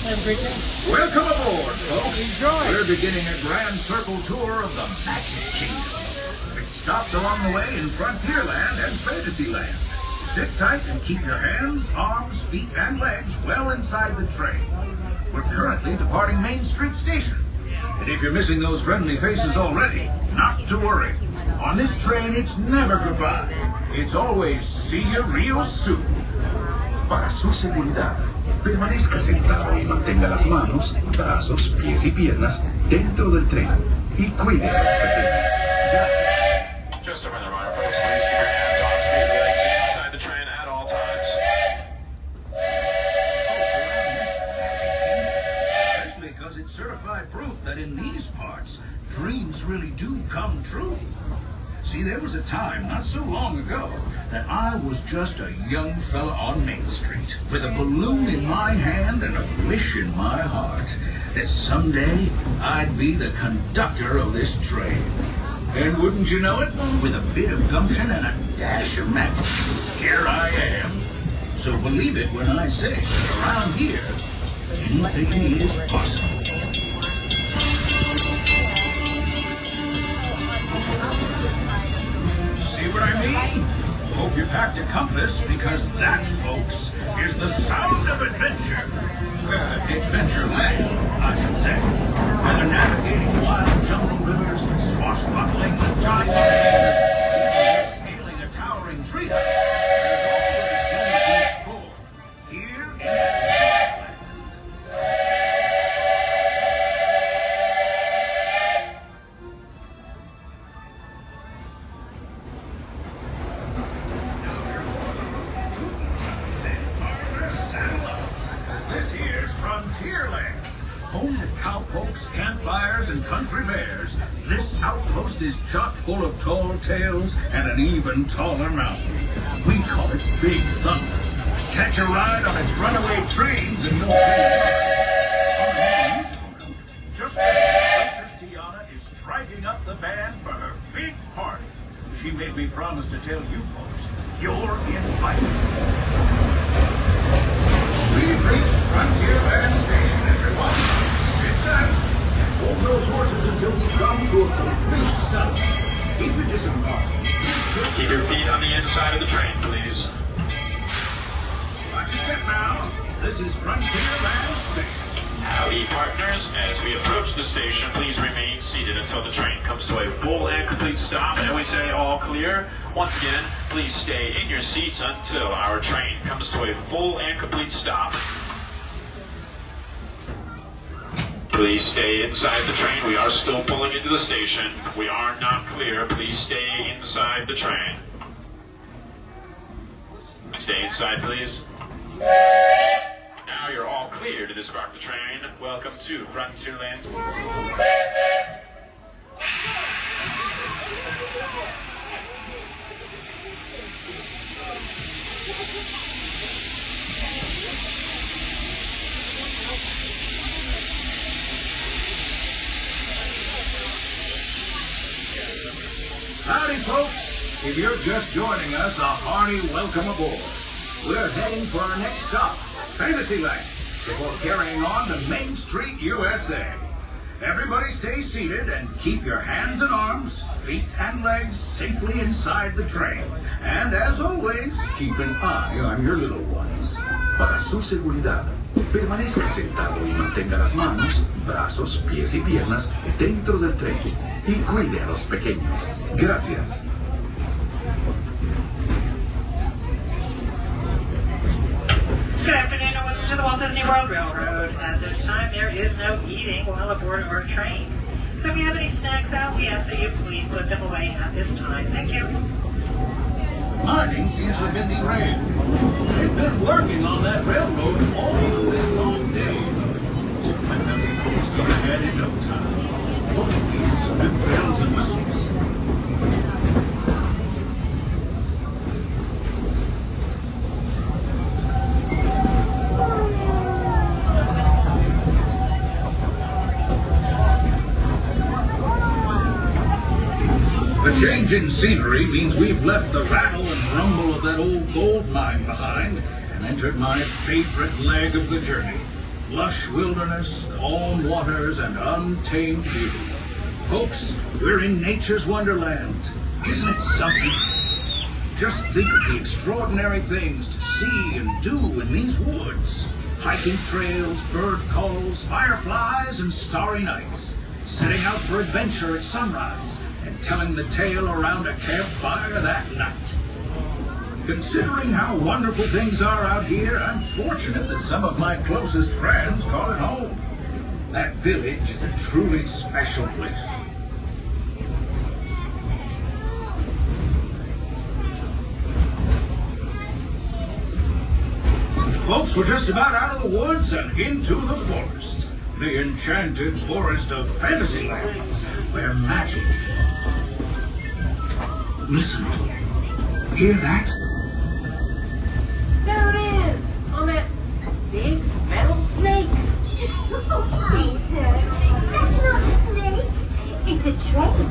Have a great day. Welcome aboard, folks. Enjoy. We're beginning a grand circle tour of the Magic Kingdom. It stops along the way in Frontierland and Fantasyland. Sit tight and keep your hands, arms, feet, and legs well inside the train. We're currently departing Main Street Station. And if you're missing those friendly faces already, not to worry. On this train, it's never goodbye. It's always see you real soon. Para su seguridad, permanezca sentado y mantenga las manos, brazos, pies y piernas dentro del tren y cuide a los pequeños. Just a reminder, folks, please keep your hands, arms, feet, legs inside the train at all times. Especially because it's certified proof that in these parts, dreams really do come true. See, there was a time not so long ago that I was just a young fella on Main Street with a balloon in my hand and a wish in my heart that someday I'd be the conductor of this train. And wouldn't you know it, with a bit of gumption and a dash of magic, here I am. So believe it when I say that around here, anything is possible. See what I mean? Hope you packed a compass, because that, folks, is the sound of adventure. Adventureland, I should say. Whether navigating wild jungle rivers, swashbuckling the Johnny Depp, even scaling a towering tree, there's always plenty to explore here in Adventureland. This here's Frontierland, home to cowpokes, campfires, and country bears. This outpost is chock full of tall tales and an even taller mountain. We call it Big Thunder. Catch a ride on its runaway trains and you'll see. On the musical note, just when Princess Tiana is striking up the band for her big party, she made me promise to tell you folks, you're invited. We've reached Frontierland Station, everyone. Sit tight and hold those horses until we come to a complete stop. If you disembark, Keep your feet on the inside of the train, please. watch your step now. This is Frontierland Station. Howdy, partners. As we approach the station, please remain seated until the train comes to a full and complete stop. And we say all clear. Once again, please stay in your seats until our train comes to a full and complete stop. Please stay inside the train. We are still pulling into the station. We are not clear. Please stay inside the train. Stay inside, please. Now you're all clear to disembark the train. Welcome to Frontierland. Howdy, folks. If you're just joining us, a hearty welcome aboard. We're heading for our next stop, Fantasyland, before carrying on to Main Street, USA. Everybody stay seated and keep your hands and arms, feet and legs safely inside the train. And as always, keep an eye on your little ones. Para su seguridad, permanezca sentado y mantenga las manos, brazos, pies y piernas dentro del tren y cuide a los pequeños. Gracias. Good afternoon and welcome to the Walt Disney World Railroad. At this time, there is no eating while aboard our train. So if you have any snacks out, we ask that you please put them away at this time. Thank you. Mining seems to have been derailed. They've been working on that railroad all the long day. It's going ahead in no time. Hopefully, some good bells and whistles. change in scenery means we've left the rattle and rumble of that old gold mine behind and entered my favorite leg of the journey. Lush wilderness, calm waters, and untamed beauty. Folks, we're in nature's wonderland. Isn't it something? Just think of the extraordinary things to see and do in these woods. Hiking trails, bird calls, fireflies, and starry nights. Setting out for adventure at sunrise and telling the tale around a campfire that night. Considering how wonderful things are out here, I'm fortunate that some of my closest friends call it home. That village is a truly special place. Folks, we're just about out of the woods and into the forest. The enchanted forest of Fantasyland, where magic... Listen. Hear that? There it is! On that big metal snake! Oh, Peter, that's not a snake. It's a train.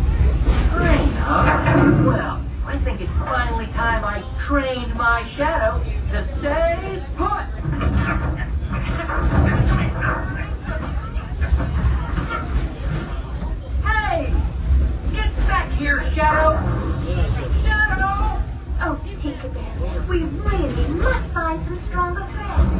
Train, huh? Well, I think it's finally time I trained my shadow to stay put! Hey! Get back here, Shadow! Shadow! Oh, Tinkerbell, we really must find some stronger threads.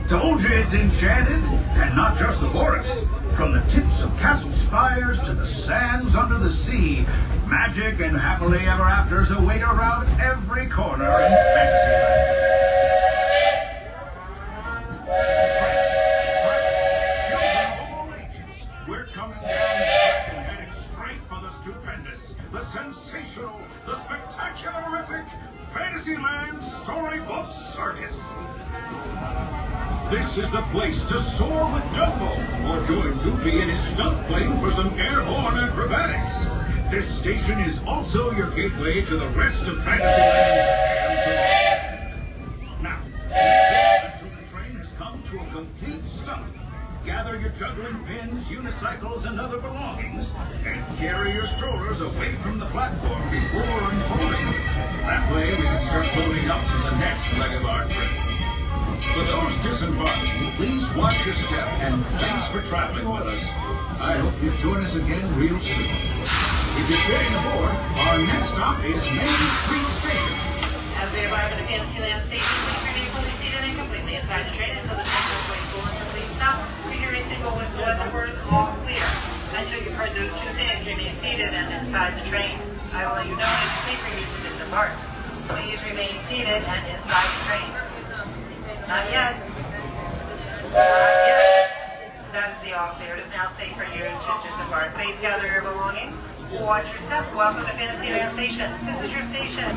Told you it's enchanted, and not just the forest. From the tips of castle spires to the sands under the sea, magic and happily ever afters await around every corner in Fantasyland. We're coming down the track and heading straight for the stupendous, the sensational, the spectacular-rific Fantasyland Storybook Circus. This is the place to soar with Dumbo, or join Goofy in his stunt plane for some airborne acrobatics. This station is also your gateway to the rest of Fantasyland. Now, until the train has come to a complete stop, gather your juggling pins, unicycles, and other belongings, and carry your strollers away from the platform before unfolding. That way we can start loading up for the next leg of our trip. For those disembarking, please watch your step, and thanks for traveling with us. I hope you join us again real soon. If you're staying aboard, our next stop is Main Street Station. As we arrive at the Fantasyland station, please remain fully seated and completely inside the train until the train is going forward and complete stop. We hear a single whistle as the words all clear. Until you've heard those two things, remain seated and inside the train. I will let you know when it's safe for you to disembark. Please remain seated and inside the train. Not yet. Not yet. That is the all clear. It is now safe for you to disembark. Please gather your belongings. Watch your step. Welcome to Fantasyland Station. This is your station.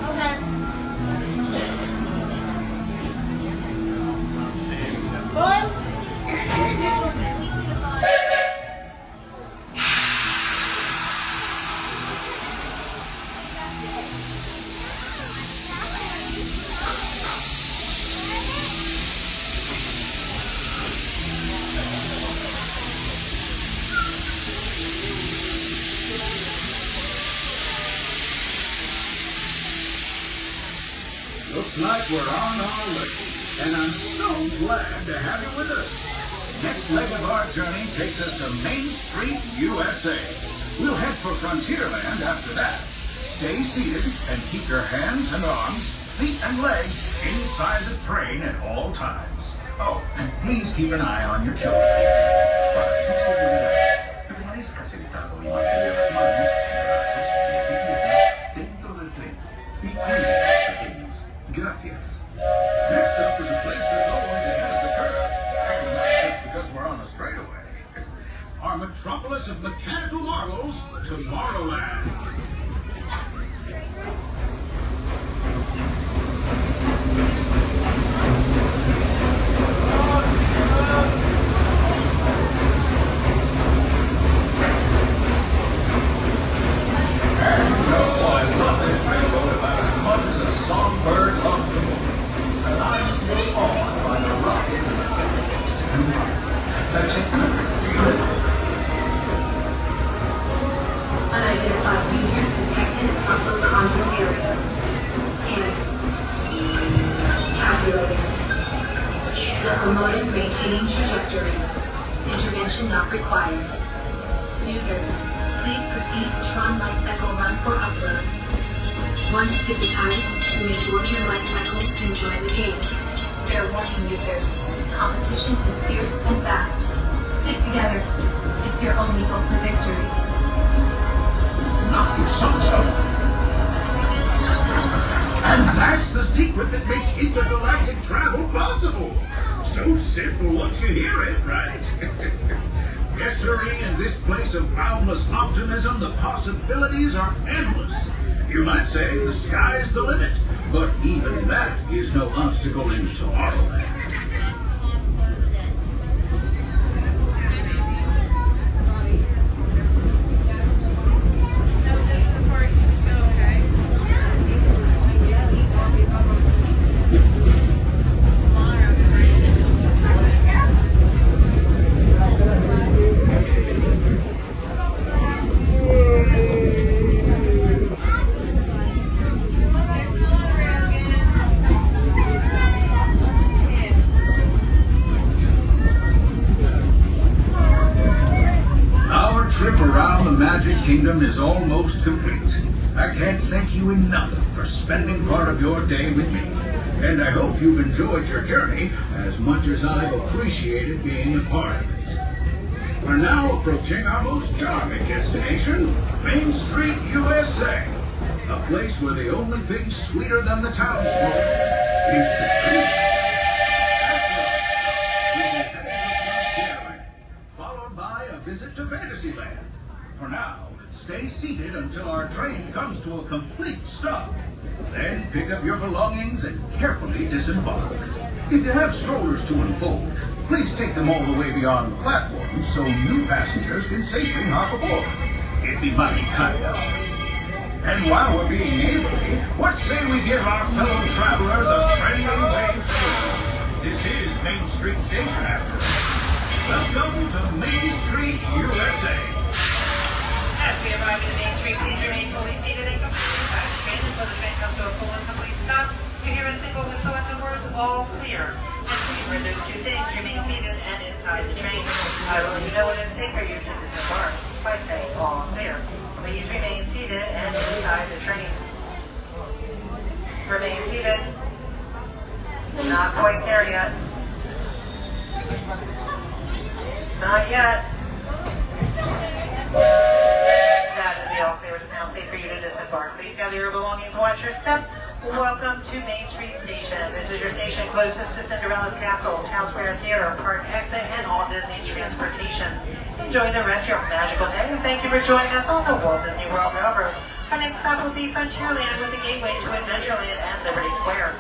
Looks like we're on our way, and I'm so glad to have you with us. Next leg of our journey takes us to Main Street, USA. We'll head for Frontierland after that. Stay seated and keep your hands and arms, feet and legs inside the train at all times. Oh, and please keep an eye on your children. Para su seguridad, permanezca sentado y mantenga las manos, brazos, pies y piernas dentro del tren. Y cuide a los pequeños. Gracias. Next up is a place that's always ahead of the curve. And not just because we're on a straightaway. Our metropolis of mechanical marvels, Tomorrowland. Unidentified Locomotive maintaining trajectory. Intervention not required. Users, please proceed to Tron Light Cycle Run for upload. Once digitized, you may board your light cycle and join the game. Fair warning, users. Competition is fierce and fast. Stick together. It's your only hope for victory. Not so. And that's the secret that makes intergalactic travel possible. So simple once you hear it, right? Yes, sirree, in this place of boundless optimism, the possibilities are endless. You might say the sky's the limit, but even that is no obstacle in Tomorrowland. Kingdom is almost complete. I can't thank you enough for spending part of your day with me. And I hope you've enjoyed your journey as much as I've appreciated being a part of it. We're now approaching our most charming destination, Main Street, USA. A place where the only thing sweeter than the townsfolk is the truth. We'll be heading to Frontierland, followed by a visit to Fantasyland. For now, stay seated until our train comes to a complete stop. Then pick up your belongings and carefully disembark. If you have strollers to unfold, please take them all the way beyond the platform so new passengers can safely hop aboard. It'd be mighty kind of. And while we're being neighborly, what say we give our fellow travelers a friendly wave through? This is Main Street Station after all. Welcome to Main Street, USA. As we arrive at Main Street, please remain fully seated and completely packed. Train until the train comes to a full and complete stop. You hear a single whistle and the words all clear. And please read those two things, remain seated and inside the train. I will let you know when it's safe for you to disembark by saying all clear. Please remain seated and inside the train. Remain seated. Not quite there yet. Not yet. That is the all clear. It's now safe for you to disembark. Please gather your belongings, watch your step. Welcome to Main Street Station. This is your station closest to Cinderella's Castle, Town Square Theater, Park Exit, and all Disney transportation. Enjoy the rest of your magical day, and thank you for joining us on the Walt Disney World Railroad. Our next stop will be Frontierland with the gateway to Adventureland and Liberty Square.